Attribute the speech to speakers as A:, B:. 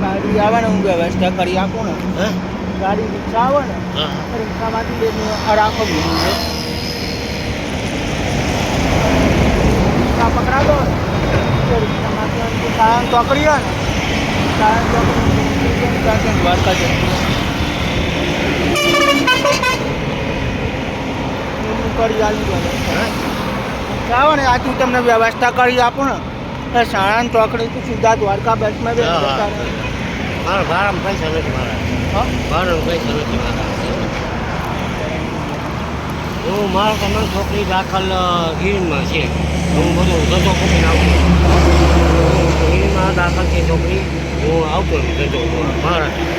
A: ગાડી આવે ને હું વ્યવસ્થા કરી આપું ને.
B: હે
A: ગાડી રિક્ષા આવે ને રિક્ષામાંથી રાખો બીજું છે રિક્ષા પકડાડો ને તો રિક્ષામાંથી સાયણ ચોકડી હોય ને સાયણ ચોકડી દ્વારકા જતી કરી આલી વ્યવસ્થા આવે ને આજ હું તમને વ્યવસ્થા કરી આપું ને સાણંદ ચોકડીથી સીધા દ્વારકા બસમાં
B: મારા ભાડામાં પૈસા નથી મારા. ભાડાના પૈસા નથી મારા. હું મારા તમારી છોકરી દાખલ ગીરમાં છે. હું બધું ધંધો મૂકીને આવતો ગીરમાં દાખલ છે છોકરી. હું આવતો ધંધો મહારાષ્ટ્ર.